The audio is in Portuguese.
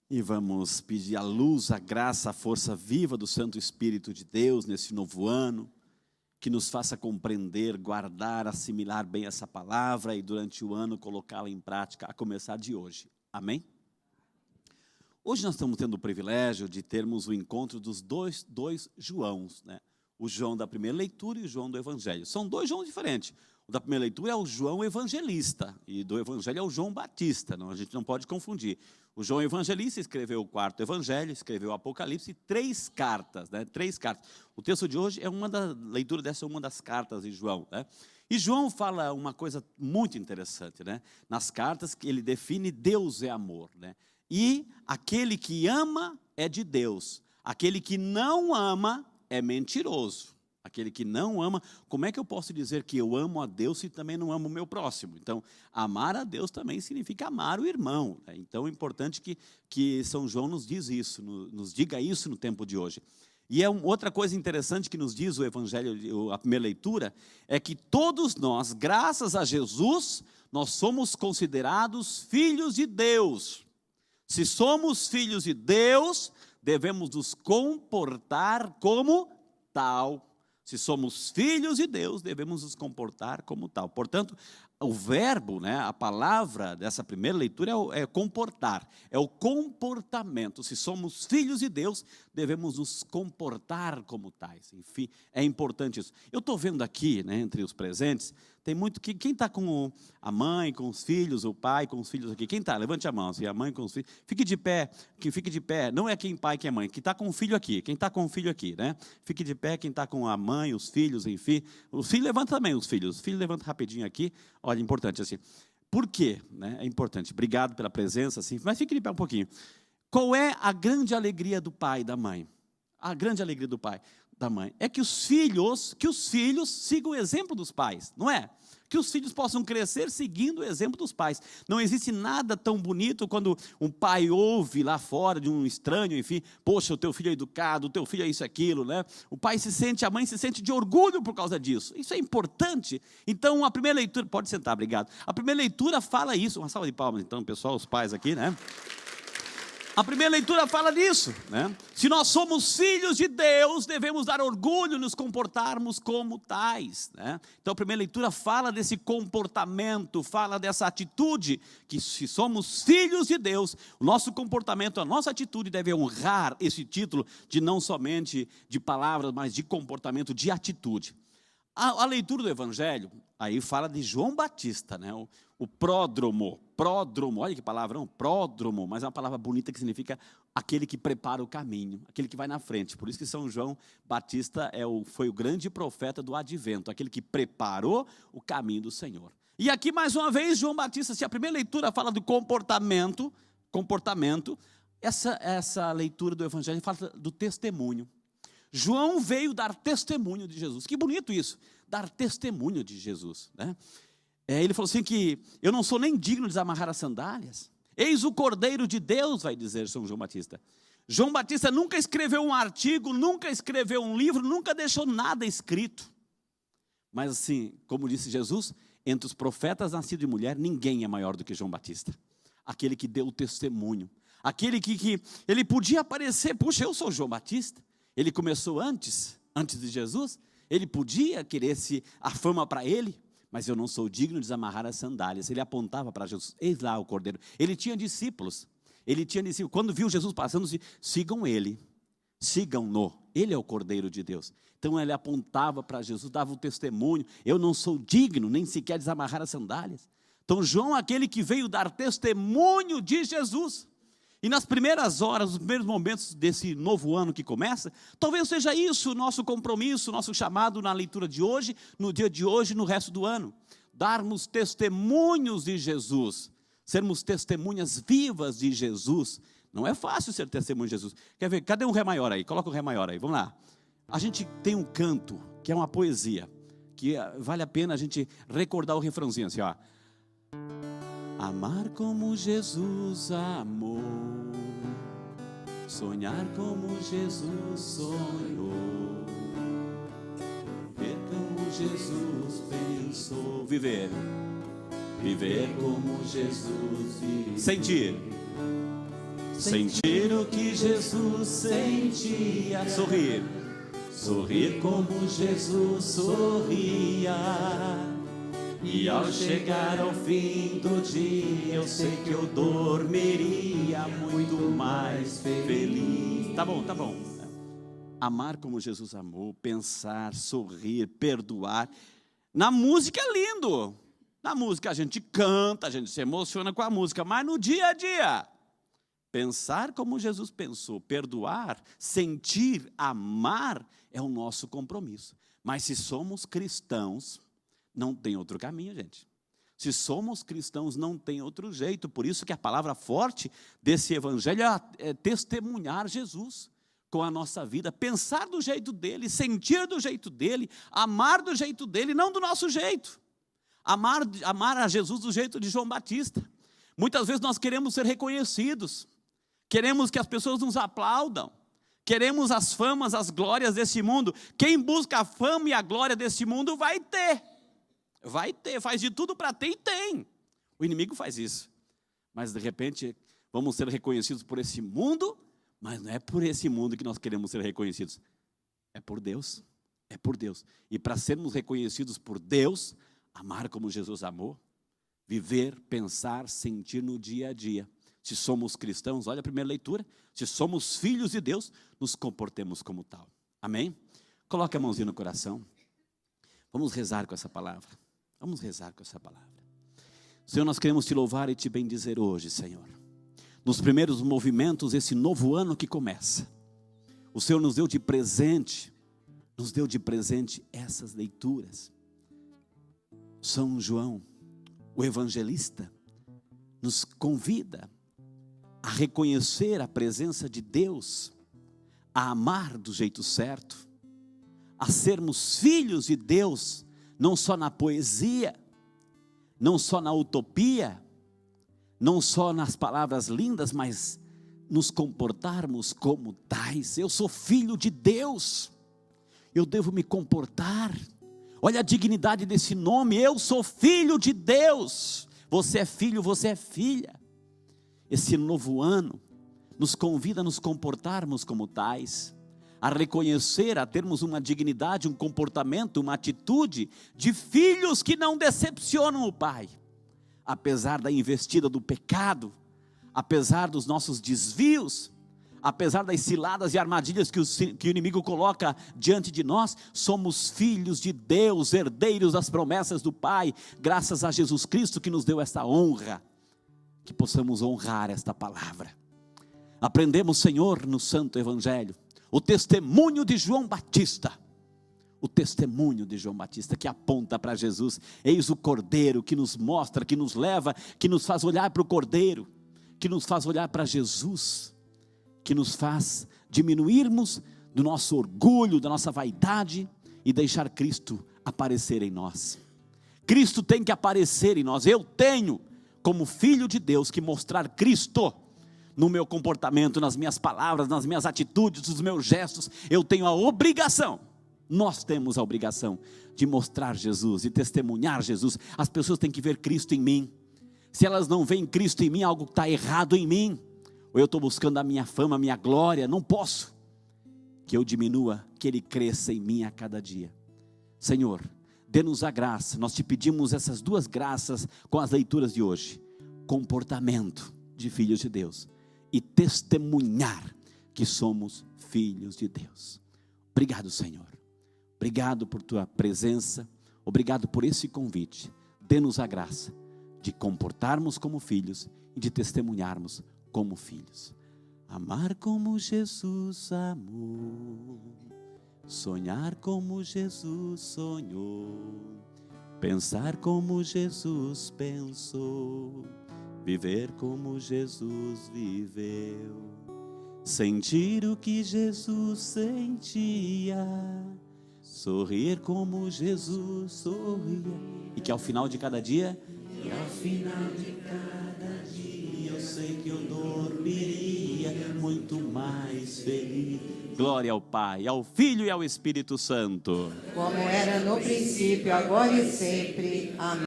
E vamos pedir a luz, a graça, a força viva do Santo Espírito de Deus nesse novo ano, que nos faça compreender, guardar, assimilar bem essa palavra e durante o ano colocá-la em prática, a começar de hoje. Amém? Hoje nós estamos tendo o privilégio de termos o encontro dos dois Joãos, né? O João da primeira leitura e o João do Evangelho. São dois Joãos diferentes. O da primeira leitura é o João Evangelista e do Evangelho é o João Batista. Não, a gente não pode confundir. O João Evangelista escreveu o quarto Evangelho, escreveu o Apocalipse e 3 cartas, né? 3 cartas. O texto de hoje é leitura dessa é uma das cartas de João, né? E João fala uma coisa muito interessante, né? Nas cartas que ele define Deus é amor, né? E aquele que ama é de Deus, aquele que não ama é mentiroso. Aquele que não ama, como é que eu posso dizer que eu amo a Deus se também não amo o meu próximo? Então, amar a Deus também significa amar o irmão, né? Então, é importante que São João nos diz isso, nos diga isso no tempo de hoje. E outra coisa interessante que nos diz o Evangelho, a primeira leitura, é que todos nós, graças a Jesus, nós somos considerados filhos de Deus. Se somos filhos de Deus, devemos nos comportar como tal. Se somos filhos de Deus, devemos nos comportar como tal. Portanto, o verbo, né, a palavra dessa primeira leitura é comportar, é o comportamento. Se somos filhos de Deus, devemos nos comportar como tais. Enfim, é importante isso. Eu estou vendo aqui, né, entre os presentes, tem muito que quem está com a mãe, com os filhos, o pai com os filhos aqui. Quem está? Levante a mão, assim, a mãe com os filhos. Fique de pé, que fique de pé. Não é quem pai, quem é mãe, que está com o filho aqui. Quem está com o filho aqui, né? Fique de pé, quem está com a mãe, os filhos, enfim. Os filhos levanta também, os filhos. Os filhos levanta rapidinho aqui. Olha, importante assim. Por quê? Né? É importante. Obrigado pela presença, assim. Mas fique de pé um pouquinho. Qual é a grande alegria do pai e da mãe? A grande alegria do pai da mãe é que os filhos sigam o exemplo dos pais, não é? Que os filhos possam crescer seguindo o exemplo dos pais. Não existe nada tão bonito quando um pai ouve lá fora de um estranho, enfim, poxa, o teu filho é educado, o teu filho é isso, aquilo, né? O pai a mãe se sente de orgulho por causa disso. Isso é importante. Então, a primeira leitura, pode sentar, obrigado. A primeira leitura fala isso. Uma salva de palmas, então, pessoal, os pais aqui, né? A primeira leitura fala disso, né? Se nós somos filhos de Deus, devemos dar orgulho, nos comportarmos como tais, né? Então a primeira leitura fala desse comportamento, fala dessa atitude, que se somos filhos de Deus, o nosso comportamento, a nossa atitude deve honrar esse título de não somente de palavras, mas de comportamento, de atitude. A leitura do Evangelho, aí fala de João Batista, né? O pródromo, olha que palavrão, pródromo, mas é uma palavra bonita que significa aquele que prepara o caminho, aquele que vai na frente. Por isso que São João Batista foi o grande profeta do advento, aquele que preparou o caminho do Senhor. E aqui mais uma vez João Batista, se a primeira leitura fala do comportamento, essa leitura do Evangelho fala do testemunho. João veio dar testemunho de Jesus. Que bonito isso, dar testemunho de Jesus, né? Ele falou assim que eu não sou nem digno de desamarrar as sandálias. Eis o Cordeiro de Deus, vai dizer São João Batista. João Batista nunca escreveu um artigo, nunca escreveu um livro, nunca deixou nada escrito. Mas assim, como disse Jesus, entre os profetas nascidos de mulher, ninguém é maior do que João Batista. Aquele que deu o testemunho. Aquele que ele podia aparecer, puxa, eu sou João Batista. Ele começou antes de Jesus, ele podia querer a fama para ele, mas eu não sou digno de desamarrar as sandálias. Ele apontava para Jesus, eis lá o Cordeiro. Ele tinha discípulos, quando viu Jesus passando, sigam ele, sigam-no, ele é o Cordeiro de Deus. Então ele apontava para Jesus, dava o testemunho, eu não sou digno nem sequer desamarrar as sandálias. Então João, aquele que veio dar testemunho de Jesus. E nas primeiras horas, nos primeiros momentos desse novo ano que começa, talvez seja isso o nosso compromisso, o nosso chamado na leitura de hoje, no dia de hoje, no resto do ano. Darmos testemunhos de Jesus, sermos testemunhas vivas de Jesus. Não é fácil ser testemunho de Jesus. Quer ver? Cadê um Ré maior aí? Coloca o Ré maior aí, vamos lá. A gente tem um canto, que é uma poesia, que vale a pena a gente recordar o refrãozinho assim, ó. Amar como Jesus amou, sonhar como Jesus sonhou, ver como Jesus pensou, viver como Jesus viveu, sentir o que Jesus sentia. Sorrir como Jesus sorria. E ao chegar ao fim do dia, eu sei que eu dormiria muito mais feliz. Tá bom. Amar como Jesus amou, pensar, sorrir, perdoar. Na música é lindo. Na música a gente canta, a gente se emociona com a música, mas no dia a dia, pensar como Jesus pensou, perdoar, sentir, amar, é o nosso compromisso. Mas se somos cristãos, não tem outro caminho, gente. Se somos cristãos, não tem outro jeito. Por isso que a palavra forte desse evangelho é testemunhar Jesus com a nossa vida, pensar do jeito dele, sentir do jeito dele, amar do jeito dele, não do nosso jeito. Amar a Jesus do jeito de João Batista. Muitas vezes nós queremos ser reconhecidos, queremos que as pessoas nos aplaudam, queremos as famas, as glórias desse mundo. Quem busca a fama e a glória desse mundo vai ter, faz de tudo para ter e tem. O inimigo faz isso, mas de repente vamos ser reconhecidos por esse mundo, mas não é por esse mundo que nós queremos ser reconhecidos, é por Deus, e para sermos reconhecidos por Deus, amar como Jesus amou, viver, pensar, sentir no dia a dia. Se somos cristãos, olha a primeira leitura, se somos filhos de Deus, nos comportemos como tal, amém? Coloque a mãozinha no coração, vamos rezar com essa palavra. Senhor, nós queremos te louvar e te bendizer hoje, Senhor. Nos primeiros movimentos, esse novo ano que começa, o Senhor nos deu de presente essas leituras. São João, o evangelista, nos convida a reconhecer a presença de Deus, a amar do jeito certo, a sermos filhos de Deus, não só na poesia, não só na utopia, não só nas palavras lindas, mas nos comportarmos como tais. Eu sou filho de Deus, eu devo me comportar. Olha a dignidade desse nome, eu sou filho de Deus. Você é filho, você é filha. Esse novo ano nos convida a nos comportarmos como tais, a reconhecer, a termos uma dignidade, um comportamento, uma atitude de filhos que não decepcionam o Pai. Apesar da investida do pecado, apesar dos nossos desvios, apesar das ciladas e armadilhas que o inimigo coloca diante de nós, somos filhos de Deus, herdeiros das promessas do Pai, graças a Jesus Cristo que nos deu esta honra, que possamos honrar esta palavra. Aprendemos, Senhor, no Santo Evangelho, o testemunho de João Batista, que aponta para Jesus. Eis o Cordeiro que nos mostra, que nos leva, que nos faz olhar para o Cordeiro, que nos faz olhar para Jesus, que nos faz diminuirmos do nosso orgulho, da nossa vaidade e deixar Cristo aparecer em nós. Cristo tem que aparecer em nós. Eu tenho, como filho de Deus, que mostrar Cristo no meu comportamento, nas minhas palavras, nas minhas atitudes, nos meus gestos. Eu tenho a obrigação, nós temos a obrigação de mostrar Jesus e testemunhar Jesus. As pessoas têm que ver Cristo em mim. Se elas não veem Cristo em mim, algo está errado em mim. Ou eu estou buscando a minha fama, a minha glória. Não posso. Que eu diminua, que Ele cresça em mim a cada dia. Senhor, dê-nos a graça. Nós te pedimos essas duas graças com as leituras de hoje. Comportamento de filhos de Deus e testemunhar que somos filhos de Deus. Obrigado, Senhor. Obrigado por tua presença. Obrigado por esse convite. Dê-nos a graça de comportarmos como filhos e de testemunharmos como filhos. Amar como Jesus amou, sonhar como Jesus sonhou, pensar como Jesus pensou, viver como Jesus viveu, sentir o que Jesus sentia, sorrir como Jesus sorria, e que ao final de cada dia, eu sei que eu dormiria muito mais feliz. Glória ao Pai, ao Filho e ao Espírito Santo. Como era no princípio, agora e sempre. Amém.